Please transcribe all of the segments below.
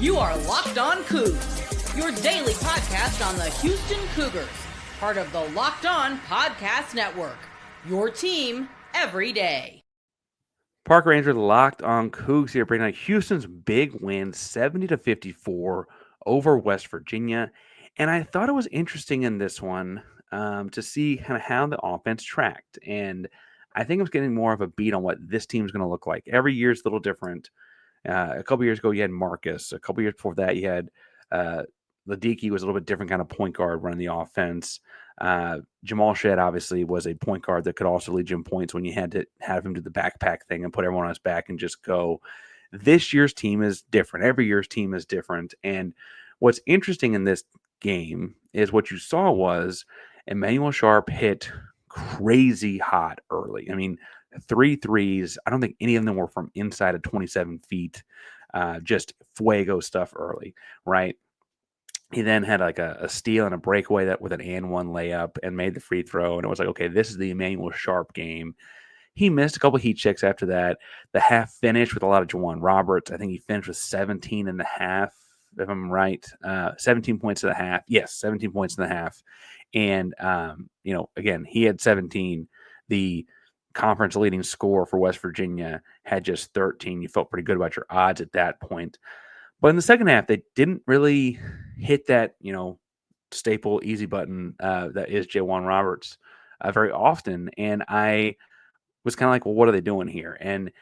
You are Locked On Coogs, your daily podcast on the Houston Cougars, part of the Locked On Podcast Network, your team every day. Park Ranger Locked On Coogs here, bringing out Houston's big win, 70-54 over West Virginia. And I thought it was interesting in this one to see kind of how the offense tracked. And I think I was getting more of a beat on what this team's going to look like. Every year is a little different. A couple years ago, you had Marcus. A couple years before that, you had Ladiki was a little bit different kind of point guard running the offense. Jamal Shedd obviously was a point guard that could also lead you in points when you had to have him do the backpack thing and put everyone on his back and just go. This year's team is different. Every year's team is different. And what's interesting in this game is what you saw was Emanuel Sharp hit crazy hot early. I mean, 3 threes. I don't think any of them were from inside of 27 feet. Just fuego stuff early, right? He then had like a steal and a breakaway that with an and one layup and made the free throw. And it was like, okay, this is the Emanuel Sharp game. He missed a couple heat checks after that. The half finished with a lot of Juwan Roberts. I think he finished with 17 and a half, if I'm right. 17 points in the half. Yes, 17 points in the half. And, again, he had 17. The conference leading score for West Virginia had just 13. You felt pretty good about your odds at that point. But in the second half, they didn't really hit that, staple easy button that is Juwan Roberts very often. And I was kind of like, well, what are they doing here? And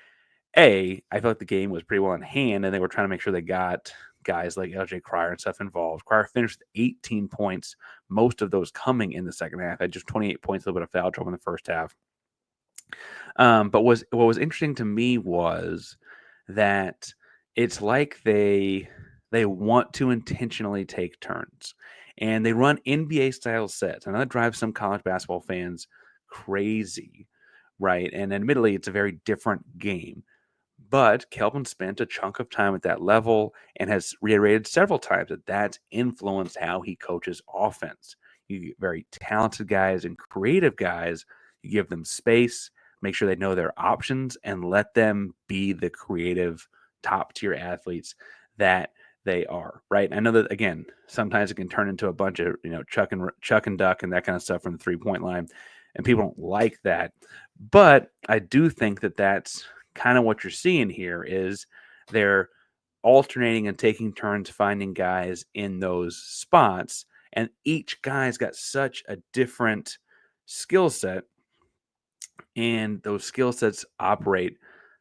I felt like the game was pretty well in hand, and they were trying to make sure they got guys like LJ Cryer and stuff involved. Cryer finished with 18 points, most of those coming in the second half. Had just 28 points, a little bit of foul trouble in the first half. But what was interesting to me was that it's like they want to intentionally take turns, and they run NBA style sets. And that drives some college basketball fans crazy, right? And admittedly, it's a very different game. But Kelvin spent a chunk of time at that level and has reiterated several times that that's influenced how he coaches offense. You get very talented guys and creative guys. You give them space, make sure they know their options, and let them be the creative top-tier athletes that they are, right? I know that, again, sometimes it can turn into a bunch of, chuck and duck and that kind of stuff from the three-point line, and people don't like that. But I do think that that's kind of what you're seeing here is they're alternating and taking turns finding guys in those spots, and each guy's got such a different skill set, and those skill sets operate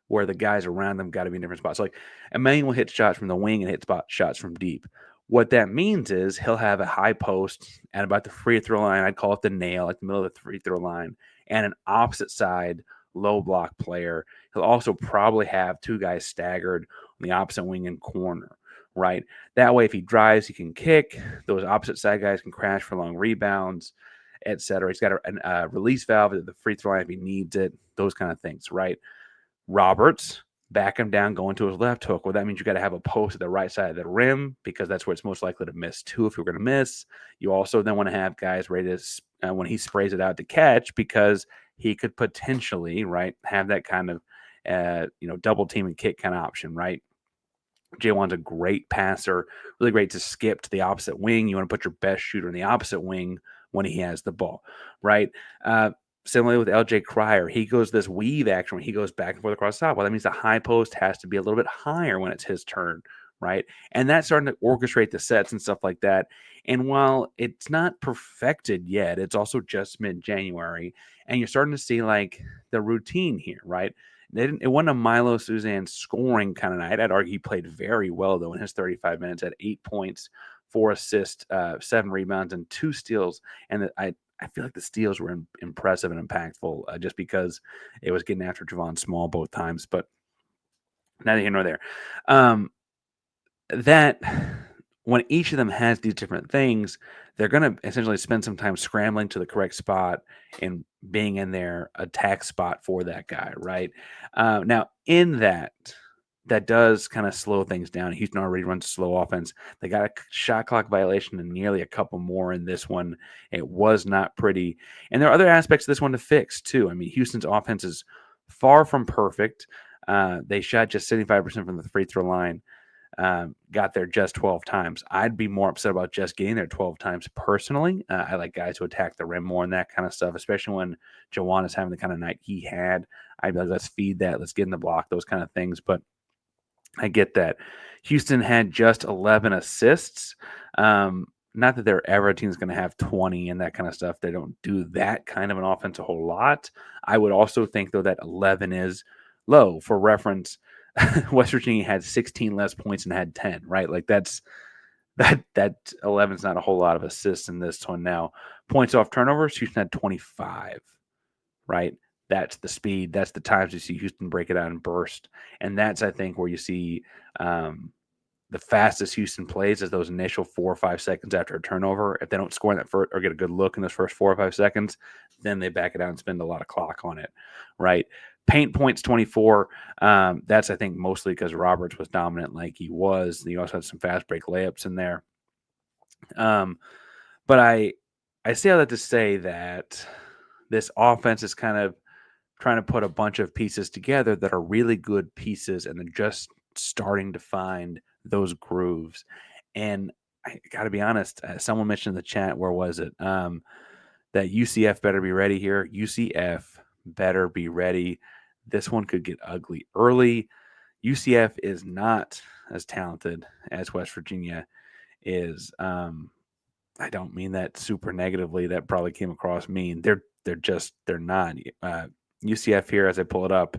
where the guys around them got to be in different spots. So like Emanuel hits shots from the wing and hits shots from deep. What that means is he'll have a high post at about the free throw line. I'd call it the nail, like the middle of the free throw line, and an opposite side low block player. He'll also probably have two guys staggered on the opposite wing and corner, right? That way, if he drives, he can kick. Those opposite side guys can crash for long rebounds, etc. He's got a release valve at the free throw line if he needs it, those kind of things, right? Roberts, back him down, going to his left hook. Well, that means you got to have a post at the right side of the rim because that's where it's most likely to miss too. If you're going to miss, you also then want to have guys ready to when he sprays it out to catch because he could potentially, right, have that kind of, double team and kick kind of option, right? Jaywan's a great passer, really great to skip to the opposite wing. You want to put your best shooter in the opposite wing when he has the ball, right? Similarly with LJ Cryer, he goes this weave action when he goes back and forth across the top. Well, that means the high post has to be a little bit higher when it's his turn, right? And that's starting to orchestrate the sets and stuff like that. And while it's not perfected yet, it's also just mid-January, and you're starting to see like the routine here, right? It wasn't a Milo Suzanne scoring kind of night. I'd argue he played very well, though, in his 35 minutes at 8 points, 4 assists, 7 rebounds, and 2 steals. And I feel like the steals were impressive and impactful just because it was getting after Javon Small both times. But neither here nor there. That when each of them has these different things, they're going to essentially spend some time scrambling to the correct spot and being in their attack spot for that guy, right? Now, in that does kind of slow things down. Houston already runs a slow offense. They got a shot clock violation and nearly a couple more in this one. It was not pretty. And there are other aspects of this one to fix, too. I mean, Houston's offense is far from perfect. They shot just 75% from the free throw line. got there just 12 times. I'd be more upset about just getting there 12 times personally. I like guys who attack the rim more and that kind of stuff, especially when Jawan is having the kind of night he had. I'd be like, let's feed that, let's get in the block, those kind of things. But I get that. Houston had just 11 assists. Not that they're ever a team that's going to have 20 and that kind of stuff. They don't do that kind of an offense a whole lot. I would also think, though, that 11 is low. For reference, West Virginia had 16 less points and had 10, right? Like that 11 is not a whole lot of assists in this one. Now, points off turnovers, Houston had 25, right? That's the speed. That's the times you see Houston break it out and burst. And that's, I think, where you see the fastest Houston plays is those initial 4 or 5 seconds after a turnover. If they don't score in that first or get a good look in those first 4 or 5 seconds, then they back it out and spend a lot of clock on it, right? Paint points 24. That's, I think, mostly because Roberts was dominant like he was. He also had some fast break layups in there. But I say all that to say that this offense is kind of trying to put a bunch of pieces together that are really good pieces, and they're just starting to find those grooves. And I got to be honest, someone mentioned in the chat, where was it? That UCF better be ready here. UCF better be ready. This one could get ugly early. UCF is not as talented as West Virginia is. I don't mean that super negatively. That probably came across mean. They're not. UCF here, as I pull it up,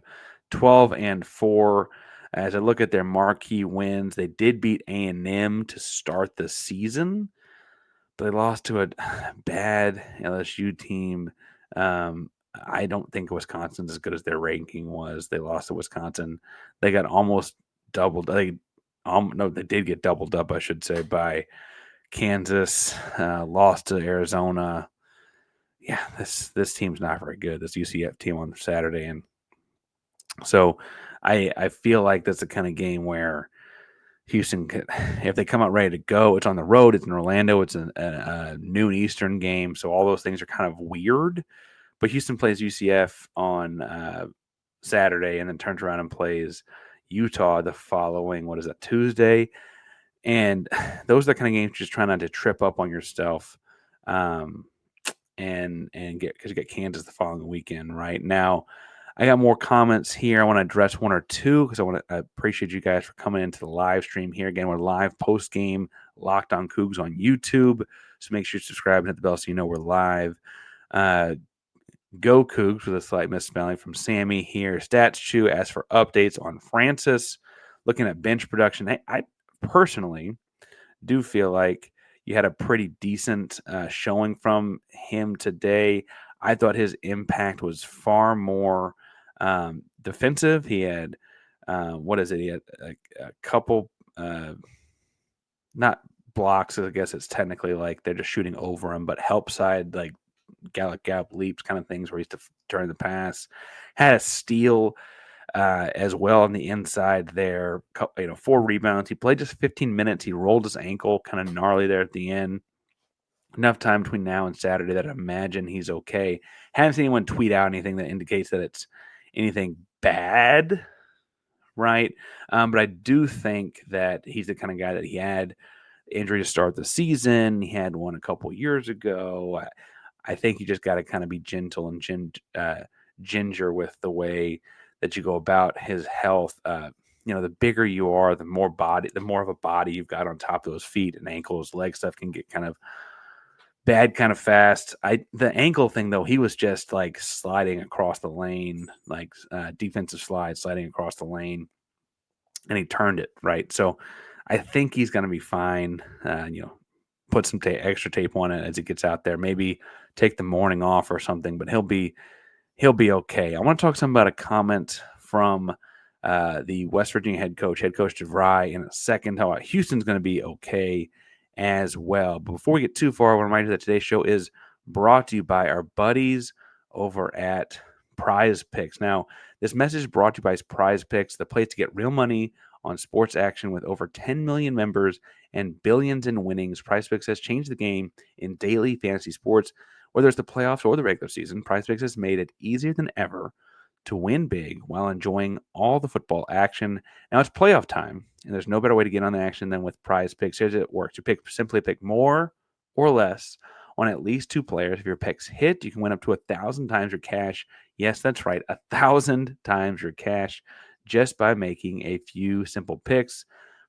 12-4. As I look at their marquee wins, they did beat A&M to start the season, but they lost to a bad LSU team. I don't think Wisconsin's as good as their ranking was. They lost to Wisconsin. They got almost doubled. They did get doubled up, I should say, by Kansas. Lost to Arizona. Yeah, this team's not very good. This UCF team on Saturday, and so I feel like that's the kind of game where Houston could, if they come out ready to go, it's on the road, it's in Orlando, it's a noon Eastern game, so all those things are kind of weird. But Houston plays UCF on Saturday, and then turns around and plays Utah the following, Tuesday. And those are the kind of games just try not to trip up on yourself. And get, because you get Kansas the following weekend. Right now, I got more comments here. I want to address one or two because I appreciate you guys for coming into the live stream here. Again, we're live post game Locked on Coogs on YouTube, so make sure you subscribe and hit the bell so you know we're live. Go Coogs with a slight misspelling from Sammy here. Stats Chew asks for updates on Francis. Looking at bench production, I personally do feel like you had a pretty decent showing from him today. I thought his impact was far more defensive. He had, He had a couple, not blocks, I guess it's technically like they're just shooting over him, but help side, like gallop leaps kind of things where he's to turn the pass. Had a steal as well on the inside there. 4 rebounds. He played just 15 minutes. He rolled his ankle kind of gnarly there at the end. Enough time between now and Saturday that I imagine he's okay. Haven't seen anyone tweet out anything that indicates that it's anything bad, right? But I do think that he's the kind of guy that he had injury to start the season. He had one a couple years ago. I think you just got to kind of be gentle and ginger with the way that you go about his health. The bigger you are, the more of a body you've got on top of those feet and ankles. Leg stuff can get kind of bad kind of fast. The ankle thing, though, he was just like sliding across the lane, like defensive slide, sliding across the lane, and he turned it, right? So I think he's going to be fine. Put some extra tape on it as he gets out there. Maybe take the morning off or something, but he'll be okay. I want to talk some about a comment from the West Virginia head coach DeVry, in a second. How Houston's going to be okay as well. But before we get too far, I want to remind you that today's show is brought to you by our buddies over at Prize Picks. Now, this message is brought to you by Prize Picks, the place to get real money on sports action. With over 10 million members and billions in winnings, Prize Picks has changed the game in daily fantasy sports. Whether it's the playoffs or the regular season, Prize Picks has made it easier than ever to win big while enjoying all the football action. Now it's playoff time, and there's no better way to get on the action than with Prize Picks. Here's how it works: simply pick more or less on at least 2 players. If your picks hit, you can win up to 1,000 times your cash. Yes, that's right, 1,000 times your cash just by making a few simple picks.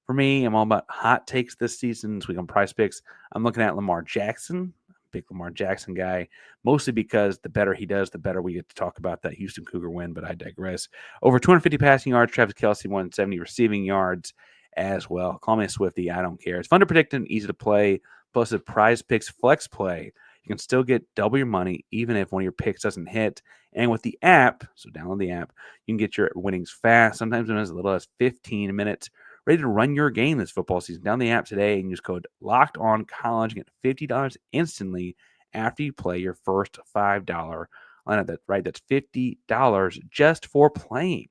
For me, I'm all about hot takes this season. This week on Prize Picks, I'm looking at Lamar Jackson. Big Lamar Jackson guy, mostly because the better he does, the better we get to talk about that Houston Cougar win, but I digress. Over 250 passing yards, Travis Kelce 170 receiving yards as well. Call me a Swiftie, I don't care. It's fun to predict and easy to play. Plus, with Prize Picks Flex Play, you can still get double your money even if one of your picks doesn't hit. And with the app, so download the app, you can get your winnings fast, sometimes in as little as 15 minutes. Ready to run your game this football season. Download the app today and use code LOCKEDONCollege and get $50 instantly after you play your first $5 lineup. That's right. That's $50 just for playing.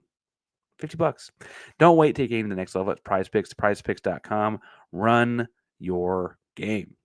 $50. Don't wait to take your game to the next level. It's Prize Picks, prizepicks.com. Run your game.